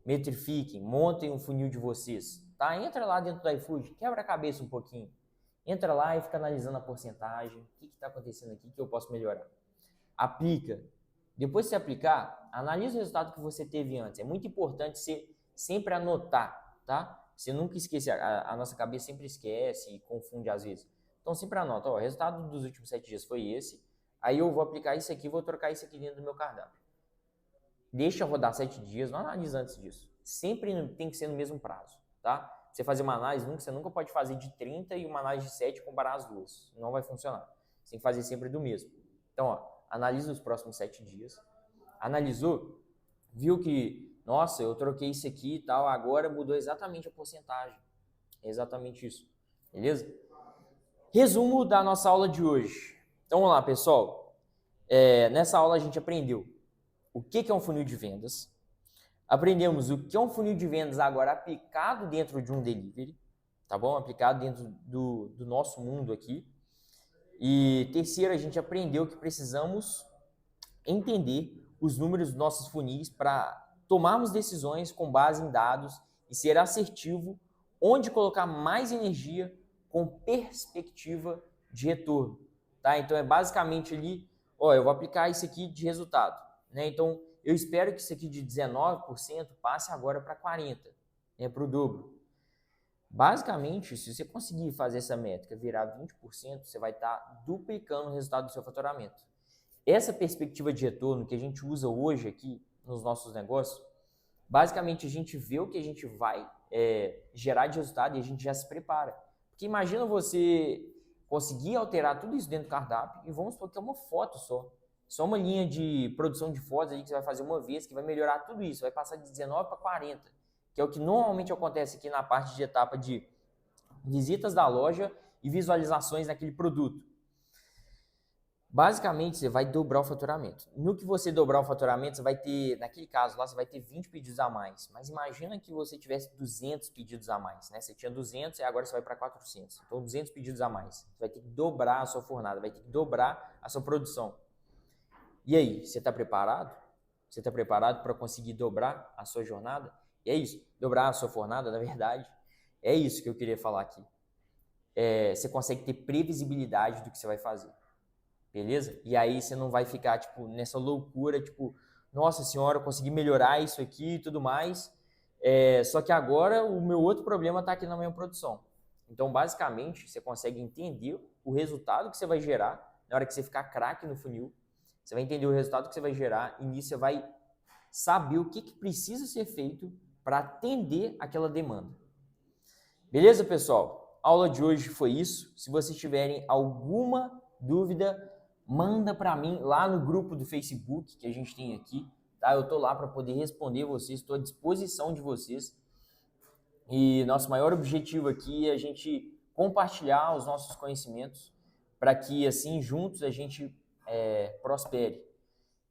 metrifiquem, montem um funil de vocês, tá? Entra lá dentro do iFood, quebra a cabeça um pouquinho. Entra lá e fica analisando a porcentagem, o que está acontecendo aqui, que eu posso melhorar. Aplica. Depois de você aplicar, analisa o resultado que você teve antes. É muito importante você sempre anotar, tá? Você nunca esquece, a nossa cabeça sempre esquece e confunde às vezes. Então sempre anota, ó, o resultado dos últimos 7 dias foi esse, aí eu vou aplicar isso aqui, vou trocar isso aqui dentro do meu cardápio. Deixa rodar 7 dias, não analisa antes disso. Sempre tem que ser no mesmo prazo, tá? Você fazer uma análise, você nunca pode fazer de 30 e uma análise de 7 e comparar as duas. Não vai funcionar. Você tem que fazer sempre do mesmo. Então, ó, analisa os próximos 7 dias. Analisou, viu que nossa, eu troquei isso aqui e tal, agora mudou exatamente a porcentagem. É exatamente isso, beleza? Resumo da nossa aula de hoje. Então vamos lá, pessoal. Nessa aula a gente aprendeu o que é um funil de vendas. Aprendemos o que é um funil de vendas agora aplicado dentro de um delivery, tá bom? Aplicado dentro do nosso mundo aqui. E terceiro, a gente aprendeu que precisamos entender os números dos nossos funis para tomarmos decisões com base em dados e ser assertivo onde colocar mais energia com perspectiva de retorno, tá? Então é basicamente ali, eu vou aplicar isso aqui de resultado, né? Então eu espero que isso aqui de 19% passe agora para 40%, né, para o dobro. Basicamente, se você conseguir fazer essa métrica virar 20%, você vai estar duplicando o resultado do seu faturamento. Essa perspectiva de retorno que a gente usa hoje aqui nos nossos negócios, basicamente a gente vê o que a gente vai gerar de resultado e a gente já se prepara. Porque imagina você conseguir alterar tudo isso dentro do cardápio e vamos supor que é uma foto só uma linha de produção de fotos aí que você vai fazer uma vez, que vai melhorar tudo isso, vai passar de 19 para 40, que é o que normalmente acontece aqui na parte de etapa de visitas da loja e visualizações naquele produto. Basicamente, você vai dobrar o faturamento. No que você dobrar o faturamento, você vai ter, naquele caso lá, você vai ter 20 pedidos a mais. Mas imagina que você tivesse 200 pedidos a mais, né? Você tinha 200 e agora você vai para 400. Então, 200 pedidos a mais. Você vai ter que dobrar a sua fornada, vai ter que dobrar a sua produção. E aí, você está preparado? Você está preparado para conseguir dobrar a sua jornada? E é isso, dobrar a sua fornada, na verdade, é isso que eu queria falar aqui. Você consegue ter previsibilidade do que você vai fazer. Beleza? E aí você não vai ficar, tipo, nessa loucura, tipo, nossa senhora, eu consegui melhorar isso aqui e tudo mais. Só que agora o meu outro problema está aqui na minha produção. Então, basicamente, você consegue entender o resultado que você vai gerar na hora que você ficar craque no funil. Você vai entender o resultado que você vai gerar e nisso você vai saber o que precisa ser feito para atender aquela demanda. Beleza, pessoal? A aula de hoje foi isso. Se vocês tiverem alguma dúvida, manda para mim lá no grupo do Facebook que a gente tem aqui, tá? Eu tô lá para poder responder vocês, estou à disposição de vocês. E nosso maior objetivo aqui é a gente compartilhar os nossos conhecimentos para que assim juntos a gente prospere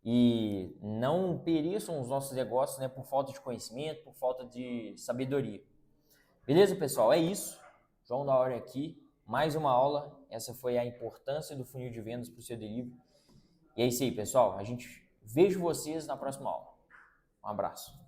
e não pereçam os nossos negócios, né, por falta de conhecimento, por falta de sabedoria. Beleza, pessoal? É isso. João da Hora aqui. Mais uma aula. Essa foi a importância do funil de vendas para o seu delivery. E é isso aí, pessoal. Vejo vocês na próxima aula. Um abraço.